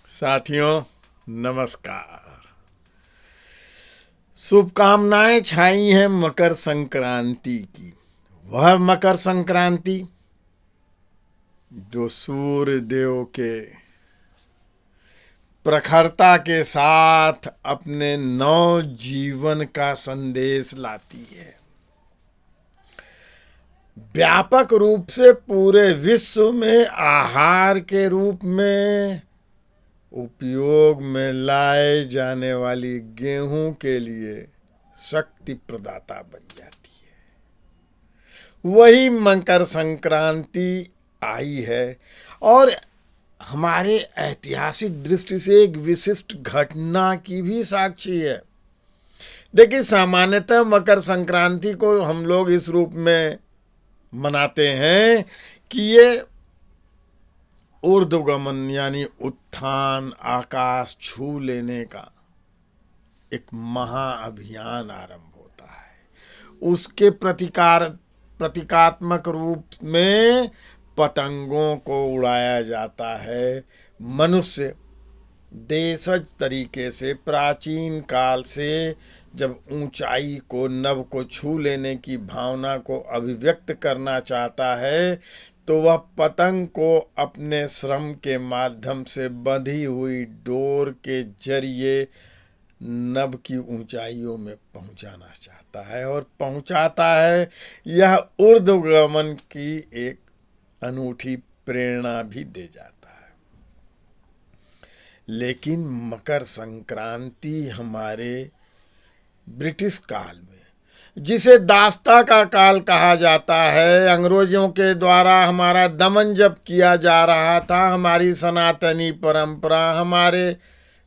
साथियों नमस्कार। शुभकामनाएं छाई हैं मकर संक्रांति की। वह मकर संक्रांति जो सूर्य देव के प्रखरता के साथ अपने नव जीवन का संदेश लाती है। व्यापक रूप से पूरे विश्व में आहार के रूप में उपयोग में लाए जाने वाली गेहूं के लिए शक्ति प्रदाता बन जाती है। वही मकर संक्रांति आई है और हमारे ऐतिहासिक दृष्टि से एक विशिष्ट घटना की भी साक्षी है। देखिए, सामान्यतः मकर संक्रांति को हम लोग इस रूप में मनाते हैं कि ये ऊर्ध्वगमन यानी उत्थान, आकाश छू लेने का एक महाअभियान आरंभ होता है। उसके प्रतीकात्मक रूप में पतंगों को उड़ाया जाता है। मनुष्य देशज तरीके से प्राचीन काल से जब ऊंचाई को, नभ को छू लेने की भावना को अभिव्यक्त करना चाहता है तो वह पतंग को अपने श्रम के माध्यम से बंधी हुई डोर के जरिए नभ की ऊंचाइयों में पहुंचाना चाहता है और पहुंचाता है। यह ऊर्ध्वगमन की एक अनूठी प्रेरणा भी दे जाता है। लेकिन मकर संक्रांति हमारे ब्रिटिश काल में, जिसे दास्ता का काल कहा जाता है, अंग्रेजों के द्वारा हमारा दमन जब किया जा रहा था, हमारी सनातनी परंपरा, हमारे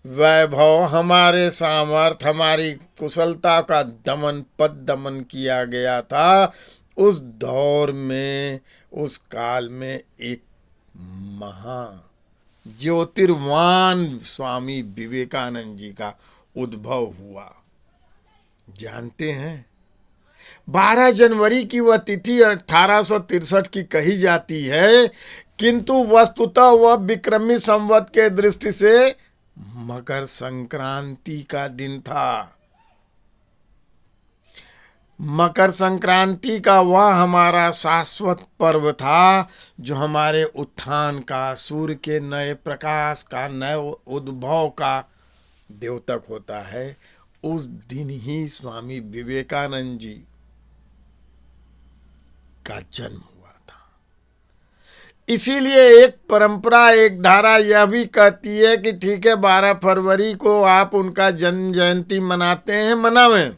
वैभव, हमारे सामर्थ्य, हमारी कुशलता का दमन किया गया था। उस दौर में, उस काल में एक महा ज्योतिर्वान स्वामी विवेकानंद जी का उद्भव हुआ। जानते हैं, 12 जनवरी की वह तिथि 1863 की कही जाती है, किंतु वस्तुतः वह विक्रमी संवत के दृष्टि से मकर संक्रांति का दिन था। मकर संक्रांति का वह हमारा शाश्वत पर्व था जो हमारे उत्थान का, सूर्य के नए प्रकाश का, नए उद्भव का द्योतक होता है। उस दिन ही स्वामी विवेकानंद जी का जन्म हुआ था। इसीलिए एक परंपरा, एक धारा यह भी कहती है कि ठीक है, 12 फरवरी को आप उनका जन्म जयंती मनाते हैं, मनावें,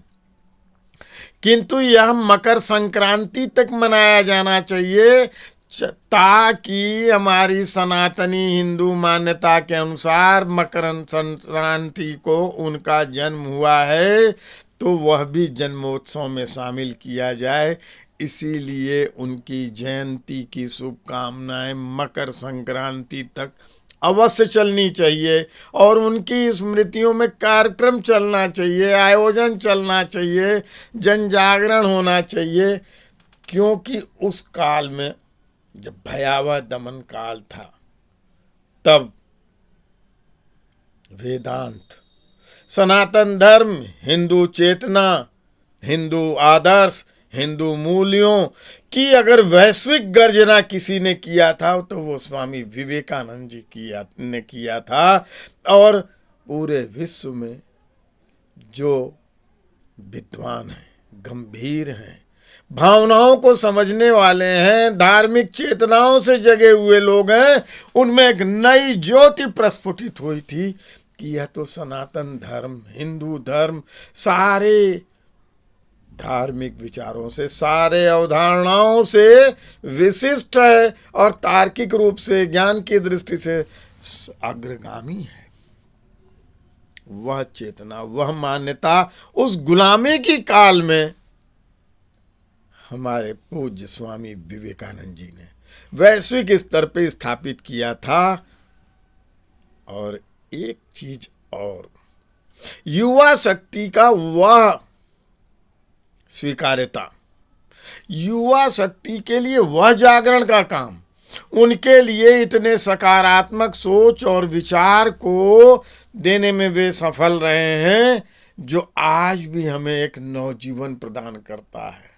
किंतु यह मकर संक्रांति तक मनाया जाना चाहिए ताकि हमारी सनातनी हिंदू मान्यता के अनुसार मकर संक्रांति को उनका जन्म हुआ है तो वह भी जन्मोत्सव में शामिल किया जाए। इसीलिए उनकी जयंती की शुभकामनाएं मकर संक्रांति तक अवश्य चलनी चाहिए और उनकी स्मृतियों में कार्यक्रम चलना चाहिए, आयोजन चलना चाहिए, जन जागरण होना चाहिए। क्योंकि उस काल में जब भयावह दमन काल था, तब वेदांत, सनातन धर्म, हिंदू चेतना, हिंदू आदर्श, हिंदू मूल्यों की अगर वैश्विक गर्जना किसी ने किया था तो वो स्वामी विवेकानंद जी ने किया था। और पूरे विश्व में जो विद्वान हैं, गंभीर हैं, भावनाओं को समझने वाले हैं, धार्मिक चेतनाओं से जगे हुए लोग हैं, उनमें एक नई ज्योति प्रस्फुटित हुई थी कि यह तो सनातन धर्म, हिंदू धर्म सारे धार्मिक विचारों से, सारे अवधारणाओं से विशिष्ट है और तार्किक रूप से, ज्ञान की दृष्टि से अग्रगामी है। वह चेतना, वह मान्यता उस गुलामी की काल में हमारे पूज्य स्वामी विवेकानंद जी ने वैश्विक स्तर पर स्थापित किया था। और एक चीज और, युवा शक्ति का वह स्वीकार्यता, युवा शक्ति के लिए वह जागरण का काम, उनके लिए इतने सकारात्मक सोच और विचार को देने में वे सफल रहे हैं, जो आज भी हमें एक नवजीवन प्रदान करता है,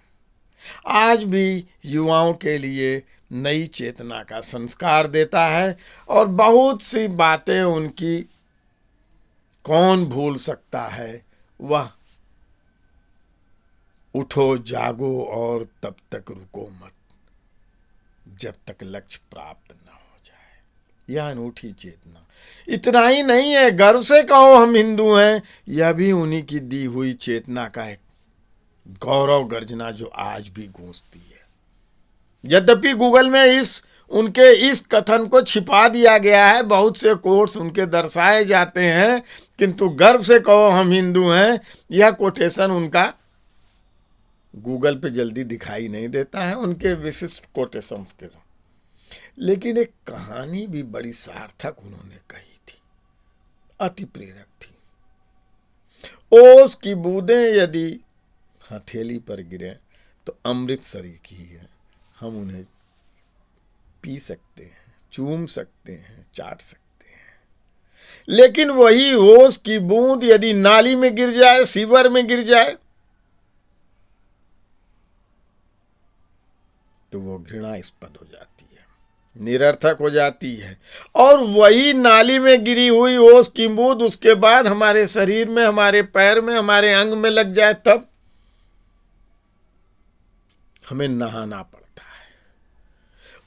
आज भी युवाओं के लिए नई चेतना का संस्कार देता है। और बहुत सी बातें उनकी कौन भूल सकता है। वह उठो जागो और तब तक रुको मत, जब तक लक्ष्य प्राप्त न हो जाए। यह अनूठी चेतना इतना ही नहीं है, गर्व से कहो हम हिंदू हैं, यह भी उन्हीं की दी हुई चेतना का एक गौरव गर्जना जो आज भी गूंजती है। यद्यपि गूगल में उनके इस कथन को छिपा दिया गया है, बहुत से कोट्स उनके दर्शाए जाते हैं, किंतु गर्व से कहो हम हिंदू हैं, यह कोटेशन उनका गूगल पे जल्दी दिखाई नहीं देता है, उनके विशिष्ट कोटेशंस के। लेकिन एक कहानी भी बड़ी सार्थक उन्होंने कही थी, अति प्रेरक थी। ओस की बूंदें यदि हथेली पर गिरे तो अमृत सरीखी है, हम उन्हें पी सकते हैं, चूम सकते हैं, चाट सकते हैं। लेकिन वही ओस की बूंद यदि नाली में गिर जाए, सीवर में गिर जाए, तो वो घृणास्पद हो जाती है, निरर्थक हो जाती है। और वही नाली में गिरी हुई ओस की बूंद उसके बाद हमारे शरीर में, हमारे पैर में, हमारे अंग में लग जाए, तब हमें नहाना पड़ता है।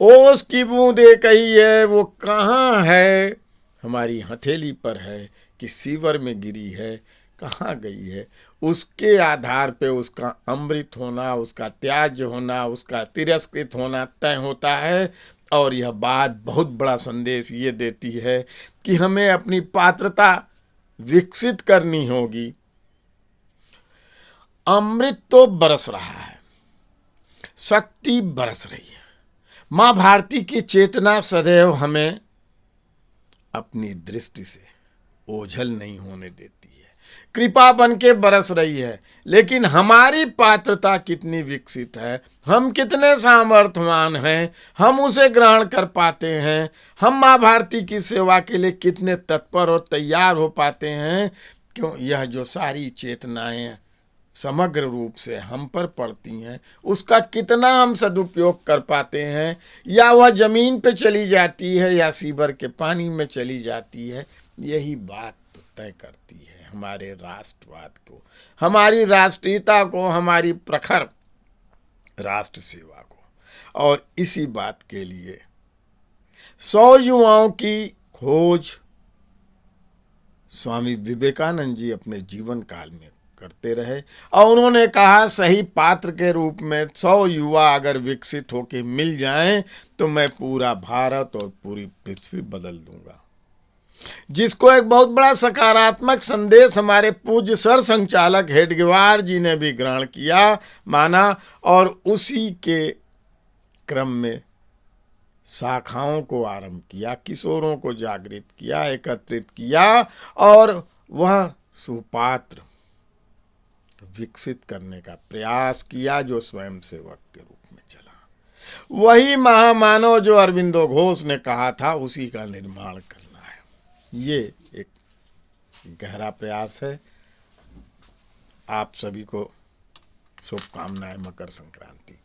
ओस की बूंद एक ही है, वो कहाँ है, हमारी हथेली पर है कि सीवर में गिरी है, कहाँ गई है, उसके आधार पे उसका अमृत होना, उसका त्याज्य होना, उसका तिरस्कृत होना तय होता है। और यह बात बहुत बड़ा संदेश ये देती है कि हमें अपनी पात्रता विकसित करनी होगी। अमृत तो बरस रहा है, शक्ति बरस रही है। मां भारती की चेतना सदैव हमें अपनी दृष्टि से ओझल नहीं होने देती है, कृपा बन के बरस रही है। लेकिन हमारी पात्रता कितनी विकसित है, हम कितने सामर्थ्यवान हैं, हम उसे ग्रहण कर पाते हैं, हम मां भारती की सेवा के लिए कितने तत्पर और तैयार हो पाते हैं। क्यों, यह जो सारी चेतनाएं समग्र रूप से हम पर पड़ती हैं, उसका कितना हम सदुपयोग कर पाते हैं, या वह जमीन पे चली जाती है या सीवर के पानी में चली जाती है, यही बात तो तय करती है हमारे राष्ट्रवाद को, हमारी राष्ट्रीयता को, हमारी प्रखर राष्ट्र सेवा को। और इसी बात के लिए 100 युवाओं की खोज स्वामी विवेकानंद जी अपने जीवन काल में करते रहे। और उन्होंने कहा, सही पात्र के रूप में 100 युवा अगर विकसित होकर मिल जाएं तो मैं पूरा भारत और पूरी पृथ्वी बदल दूंगा। जिसको एक बहुत बड़ा सकारात्मक संदेश हमारे पूज्य सर संचालक हेडगेवार जी ने भी ग्रहण किया, माना, और उसी के क्रम में शाखाओं को आरंभ किया, किशोरों को जागृत किया, एकत्रित किया और वह सुपात्र विकसित करने का प्रयास किया जो स्वयं सेवक के रूप में चला। वही महामानव जो अरविंदो घोष ने कहा था, उसी का निर्माण करना है। ये एक गहरा प्रयास है। आप सभी को शुभकामनाएं मकर संक्रांति।